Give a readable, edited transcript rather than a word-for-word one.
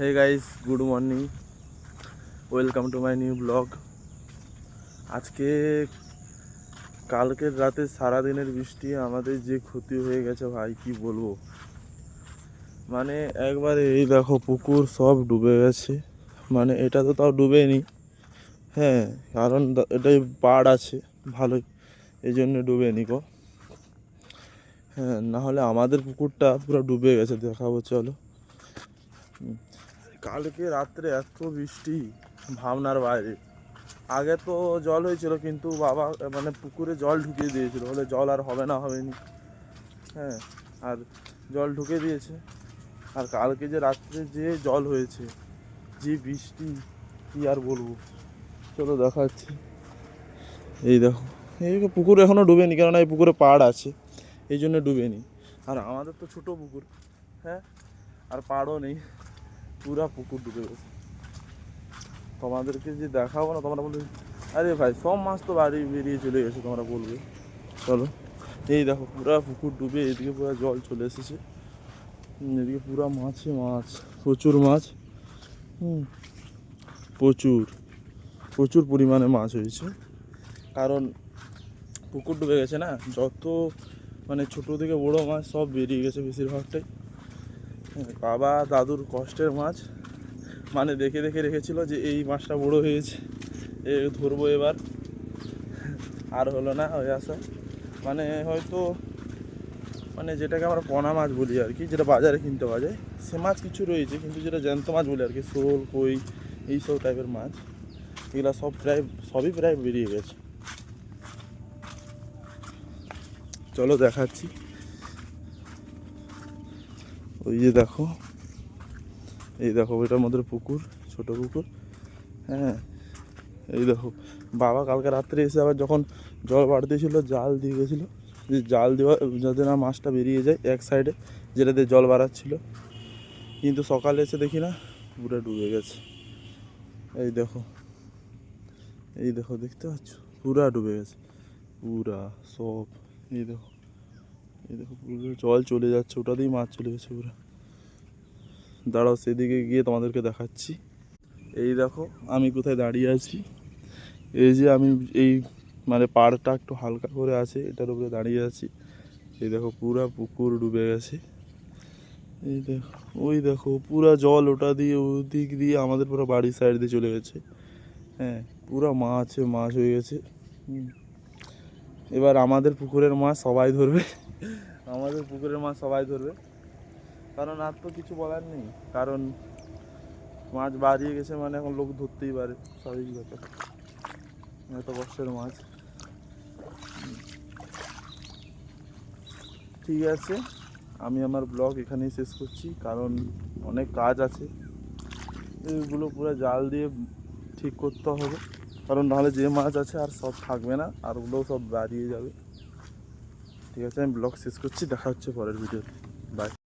Hey guys, good morning, welcome to my new blog. আজকে কালকের রাতে সারাদিনের বৃষ্টি আমাদের যে ক্ষতি হয়ে গেছে ভাই কি বলবো। মানে একবারে এই দেখো পুকুর সব ডুবে গেছে। মানে এটা তো তাও ডুবেনি, হ্যাঁ, কারণ এটাই পাড় আছে ভালোই, এই জন্য ডুবেনি গো। হ্যাঁ, নাহলে আমাদের পুকুরটা পুরো ডুবে গেছে, দেখাবো চলো। কালকে রাত্রে এত বৃষ্টি ভাবনার বাইরে। আগে তো জল হয়েছিল, কিন্তু বাবা মানে পুকুরে জল ঢুকিয়ে দিয়েছিল, বলে জল আর হবে না হবেনি। হ্যাঁ, আর জল ঢুকে দিয়েছে। আর কালকে যে রাত্রে যে জল হয়েছে, যে বৃষ্টি, কি আর বলবো, চলো দেখাচ্ছি। এই দেখো, এই পুকুর এখনও ডুবেনি, কেননা এই পুকুরে পাড় আছে, এই জন্য ডুবেনি। আর আমাদের তো ছোট পুকুর, হ্যাঁ, আর পাড়ও নেই, পুরা পুকুর ডুবে গেছে। তোমাদেরকে যে দেখাবো না, তোমরা বলবে আরে ভাই সব মাছ তো বাড়ি বেরিয়ে চলে গেছে, তোমরা বলবে। চলো, এই দেখো পুরা পুকুর ডুবে, এদিকে পুরো জল চলে এসেছে, এদিকে পুরা মাছে মাছ, প্রচুর মাছ, প্রচুর প্রচুর পরিমাণে মাছ হয়েছে। কারণ পুকুর ডুবে গেছে না, যত মানে ছোটো থেকে বড়ো মাছ সব বেরিয়ে গেছে বেশিরভাগটাই। বাবা দাদুর কষ্টের মাছ, মানে দেখে দেখে রেখেছিল যে এই মাছটা বড়ো হয়েছে, এ ধরবো এবার, আর হলো না হয়ে আসা। মানে হয়তো মানে যেটাকে আমরা পোনা মাছ বলি আর কি, যেটা বাজারে কিনতে পাওয়া যায়, সে মাছ কিছু রয়েছে, কিন্তু যেটা জ্যান্ত মাছ বলি আর কি, শোল কই এইসব টাইপের মাছ, এগুলো সবই প্রায় বেরিয়ে গেছে। চলো দেখাচ্ছি। ওই যে দেখো, এই দেখো ওইটার মধ্যে পুকুর, ছোট পুকুর, হ্যাঁ। এই দেখো বাবা কালকে রাত্রে এসে আবার যখন জল বাড়তে ছিল জাল দিয়ে গেছিলো, যে জাল দেওয়া যাতে না মাছটা বেরিয়ে যায় এক সাইডে, যেটাতে জল বাড়াচ্ছিল, কিন্তু সকালে এসে দেখি না পুরো ডুবে গেছে। এই দেখো, এই দেখো দেখতে পাচ্ছ, পুরা ডুবে গেছে, পুরা সব। এই দেখো, এই দেখো পুরো জল চলে যাচ্ছে, ওটাতেই মাছ চলে গেছে পুরো। দাঁড়াও সেদিকে গিয়ে তোমাদেরকে দেখাচ্ছি। এই দেখো আমি কোথায় দাঁড়িয়ে আছি, এই যে আমি এই মানে পাড়টা একটু হালকা করে আছে, এটার উপরে দাঁড়িয়ে আছি। এই দেখো পুরা পুকুর ডুবে গেছে। এই দেখো, ওই দেখো পুরা জল ওটা দিয়ে ওদিক দিয়ে আমাদের পুরো বাড়ির সাইড দিয়ে চলে গেছে। হ্যাঁ, পুরা মাছ হয়ে গেছে। এবার আমাদের পুকুরের মাছ সবাই ধরবে, আমাদের পুকুরের মাছ সবাই ধরবে, কারণ আর তো কিছু বলার নেই। কারণ মাছ বাড়িয়ে গেছে মানে এখন লোক ধরতেই পারে, স্বাভাবিক ব্যাপার, এত কষ্টের মাছ। ঠিক আছে, আমি আমার ব্লগ এখানেই শেষ করছি, কারণ অনেক কাজ আছে, এইগুলো পুরো জাল দিয়ে ঠিক করতে হবে, কারণ নাহলে যে মাছ আছে আর সব থাকবে না, আর ওগুলোও সব বাড়িয়ে যাবে। ঠিক আছে, আমি ব্লগ শেষ করছি, দেখা হচ্ছে পরের ভিডিওতে, বাই।